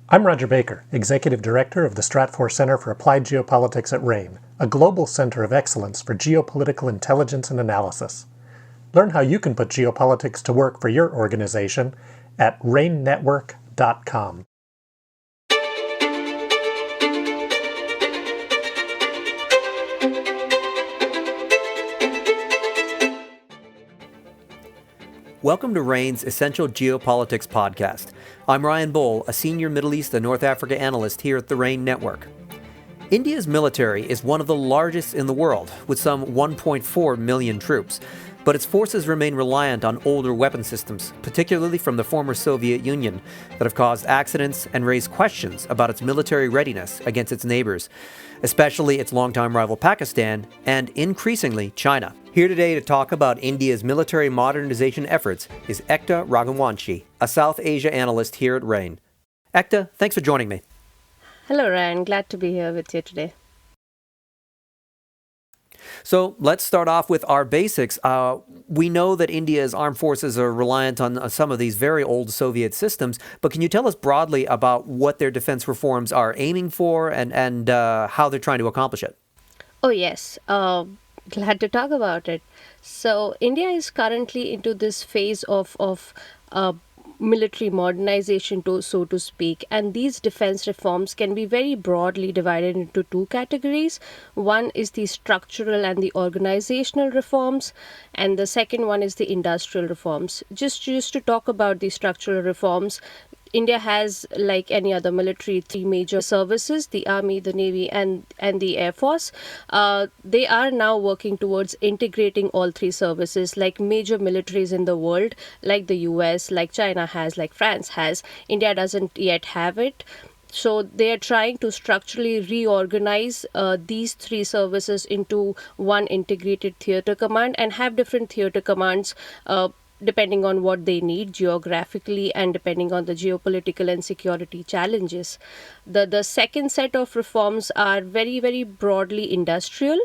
I'm Roger Baker, Executive Director of the Stratfor Center for Applied Geopolitics at RANE, a global center of excellence for geopolitical intelligence and analysis. Learn how you can put geopolitics to work for your organization at ranenetwork.com. Welcome to RANE's Essential Geopolitics podcast. I'm Ryan Bohl, a senior Middle East and North Africa analyst here at the RANE Network. India's military is one of the largest in the world, with some 1.4 million troops, but its forces remain reliant on older weapon systems, particularly from the former Soviet Union, that have caused accidents and raised questions about its military readiness against its neighbors, especially its longtime rival Pakistan and, increasingly, China. Here today to talk about India's military modernization efforts is Ekta Raghuwanshi, a South Asia analyst here at RANE. Ekta, thanks for joining me. Hello, Ryan. Glad to be here with you today. So let's start off with our basics. We know that India's armed forces are reliant on some of these very old Soviet systems, but can you tell us broadly about what their defense reforms are aiming for and how they're trying to accomplish it? Oh, yes. Glad to talk about it. So, India is currently into this phase of military modernization, so to speak, and these defense reforms can be very broadly divided into two categories. One is the structural and the organizational reforms, and the second one is the industrial reforms. Just to talk about the structural reforms, India has, like any other military, three major services: the Army, the Navy, and the Air Force. They are now working towards integrating all three services, like major militaries in the world, like the US, like China has, like France has. India doesn't yet have it. So they are trying to structurally reorganize these three services into one integrated theater command and have different theater commands depending on what they need geographically and depending on the geopolitical and security challenges. The second set of reforms are very, very broadly industrial.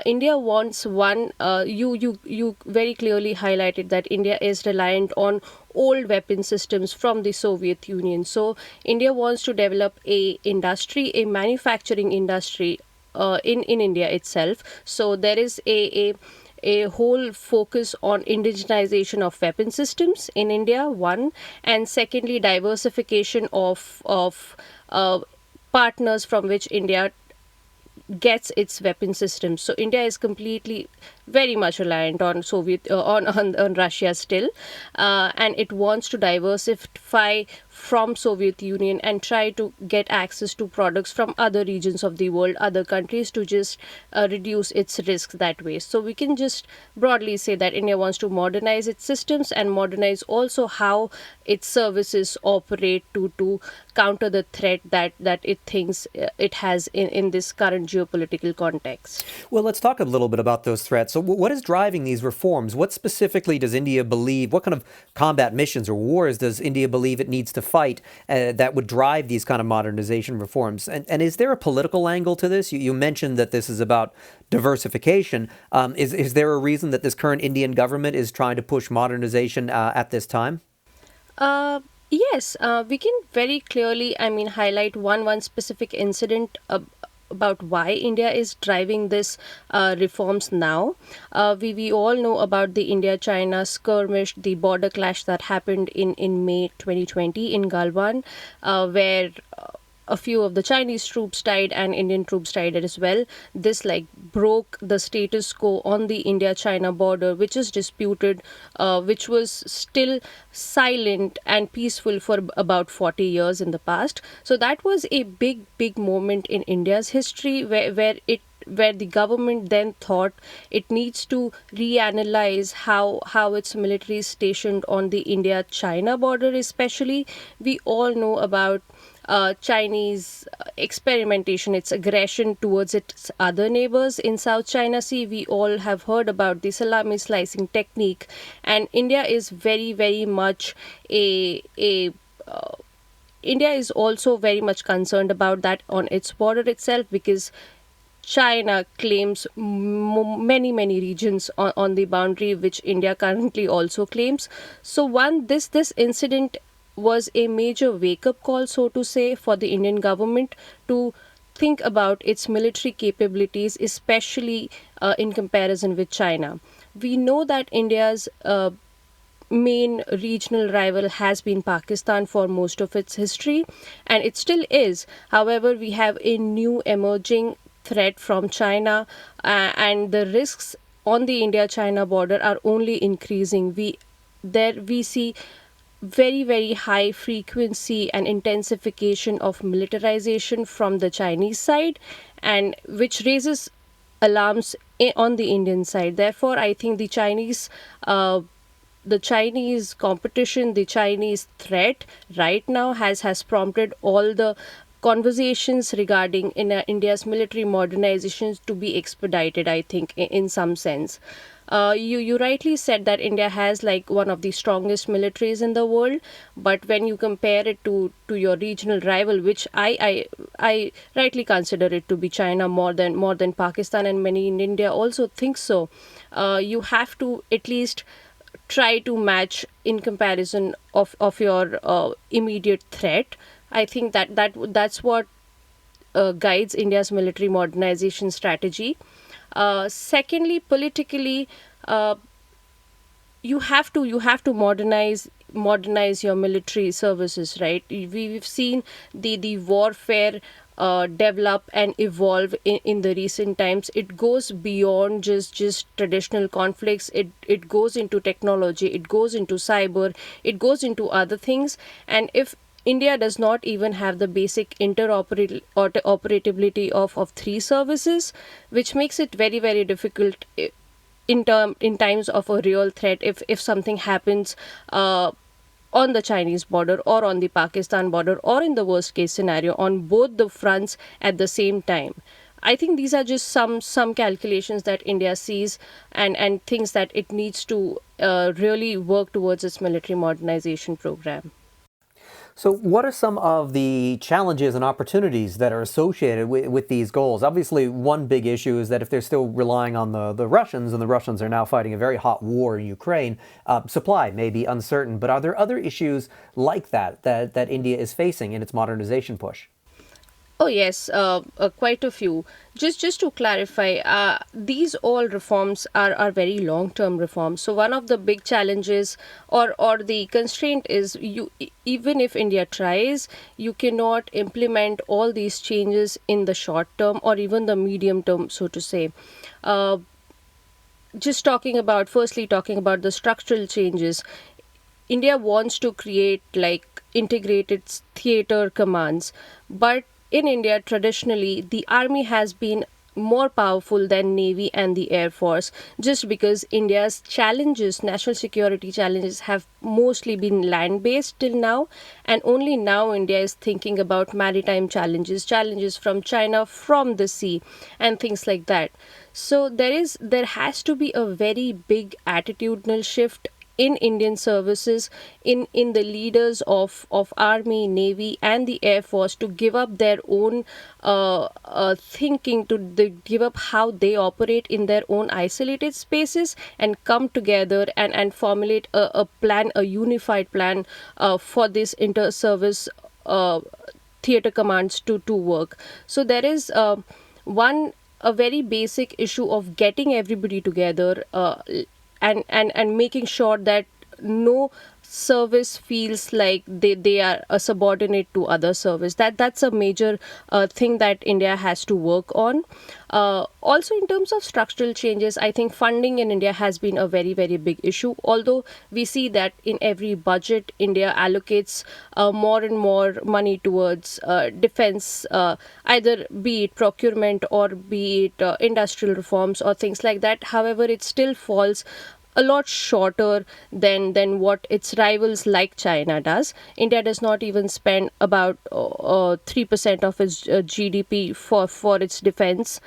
India wants one, you very clearly highlighted that India is reliant on old weapon systems from the Soviet Union. So India wants to develop a manufacturing industry in India itself. So there is a whole focus on indigenization of weapon systems in India, one, and secondly, diversification of partners from which India gets its weapon systems. So India is completely very much reliant on on Russia still, and it wants to diversify from Soviet Union and try to get access to products from other regions of the world, other countries, to just reduce its risks that way. So we can just broadly say that India wants to modernize its systems and modernize also how its services operate to counter the threat that it thinks it has in this current geopolitical context. Well, let's talk a little bit about those threats. So what is driving these reforms? What specifically does India believe, what kind of combat missions or wars does India believe it needs to fight that would drive these kind of modernization reforms? And is there a political angle to this? You mentioned that this is about diversification. Is there a reason that this current Indian government is trying to push modernization at this time? Yes, we can very clearly, highlight one specific incident about why India is driving this reforms now. We all know about the India-China skirmish, the border clash that happened in May 2020 in Galwan, where a few of the Chinese troops died and Indian troops died as well. This broke the status quo on the India-China border, which is disputed, which was still silent and peaceful for about 40 years in the past. So that was a big moment in India's history where the government then thought it needs to reanalyze how its military is stationed on the India-China border especially. We all know about Chinese experimentation, its aggression towards its other neighbors in South China Sea. We all have heard about the salami slicing technique, and India is very, very much India is also very much concerned about that on its border itself, because China claims many regions on the boundary, which India currently also claims. So this incident was a major wake up call, so to say, for the Indian government to think about its military capabilities, especially in comparison with China. We know that India's main regional rival has been Pakistan for most of its history, and it still is. However, we have a new emerging threat from China, and the risks on the India-China border are only increasing. We see very high frequency and intensification of militarization from the Chinese side, and which raises alarms on the Indian side. Therefore, I think the Chinese competition, the Chinese threat right now has prompted all the conversations regarding India's military modernization to be expedited, I think, in some sense. You rightly said that India has like one of the strongest militaries in the world, but when you compare it to your regional rival, which I rightly consider it to be China more than Pakistan, and many in India also think so, you have to at least try to match in comparison of your immediate threat. I think that's what guides India's military modernization strategy. Secondly, politically, uh, you have to modernize your military services, right? We've seen the warfare develop and evolve in the recent times. It goes beyond just traditional conflicts. It goes into technology, it goes into cyber, it goes into other things. And if India does not even have the basic interoperability of three services, which makes it very difficult in times of a real threat. If something happens on the Chinese border or on the Pakistan border, or in the worst case scenario on both the fronts at the same time. I think these are just some calculations that India sees, and thinks that it needs to really work towards its military modernization program. So, what are some of the challenges and opportunities that are associated with these goals? Obviously, one big issue is that if they're still relying on the Russians, and the Russians are now fighting a very hot war in Ukraine, supply may be uncertain. But are there other issues like that India is facing in its modernization push? Oh yes, quite a few. Just to clarify, these all reforms are very long term reforms. So one of the big challenges, or the constraint is, even if India tries, you cannot implement all these changes in the short term or even the medium term, so to say. Uh, just talking about the structural changes. India wants to create like integrated theater commands, but in India traditionally the army has been more powerful than navy and the air force, just because India's challenges, national security challenges, have mostly been land based till now, and only now India is thinking about maritime challenges from China, from the sea, and things like that. So there has to be a very big attitudinal shift in Indian services, in the leaders of army, navy, and the air force, to give up their own thinking, give up how they operate in their own isolated spaces, and come together and formulate a plan, a unified plan for this inter-service uh, theater commands to work. So there is one a very basic issue of getting everybody together, and making sure that no service feels like they are a subordinate to other service. That's a major thing that India has to work on. Also, in terms of structural changes, I think funding in India has been a very big issue. Although we see that in every budget, India allocates more and more money towards defense, either be it procurement or be it industrial reforms or things like that. However, it still falls a lot shorter than what its rivals like China does. India does not even spend about 3% of its GDP for its defense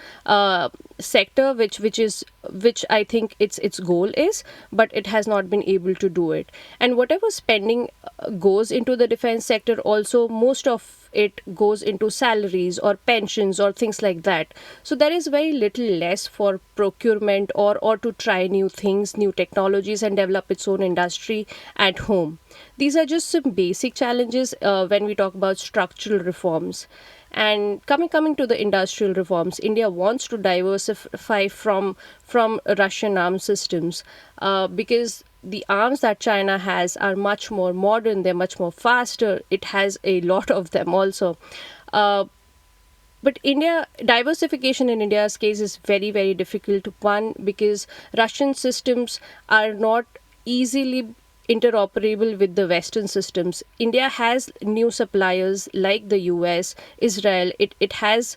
sector, which I think its goal is, but it has not been able to do it. And whatever spending goes into the defense sector, also most of it goes into salaries or pensions or things like that. So there is very little less for procurement or to try new things, new technologies, and develop its own industry at home. These are just some basic challenges when we talk about structural reforms. And coming to the industrial reforms, India wants to diversify from Russian arms systems because the arms that China has are much more modern. They're much more faster. It has a lot of them also. But diversification in India's case is very, very difficult. One, because Russian systems are not easily interoperable with the Western systems. India has new suppliers like the US, Israel. It has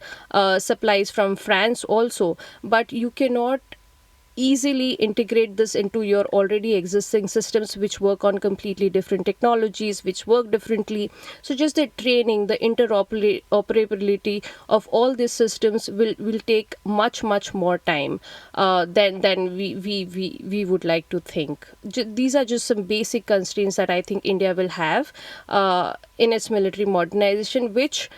supplies from France also, but you cannot easily integrate this into your already existing systems, which work on completely different technologies, which work differently. So just the training, the interoperability of all these systems will take much more time than we would like to think. These are just some basic constraints that I think India will have in its military modernization, which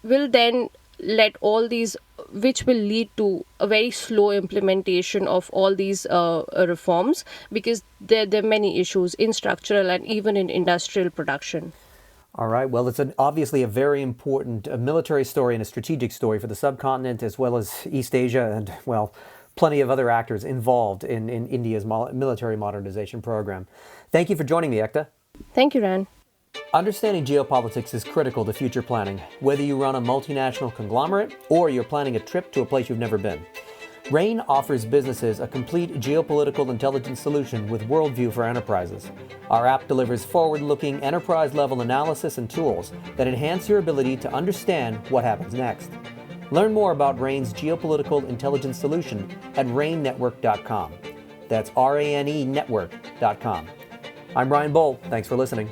will then let all these which will lead to a very slow implementation of all these reforms, because there are many issues in structural and even in industrial production. All right. Well, it's obviously a very important military story and a strategic story for the subcontinent as well as East Asia and, well, plenty of other actors involved in India's military modernization program. Thank you for joining me, Ekta. Thank you, Ran. Understanding geopolitics is critical to future planning, whether you run a multinational conglomerate or you're planning a trip to a place you've never been. RANE offers businesses a complete geopolitical intelligence solution with worldview for enterprises. Our app delivers forward-looking enterprise-level analysis and tools that enhance your ability to understand what happens next. Learn more about RANE's geopolitical intelligence solution at ranenetwork.com. That's RANE network.com. I'm Ryan Bohl. Thanks for listening.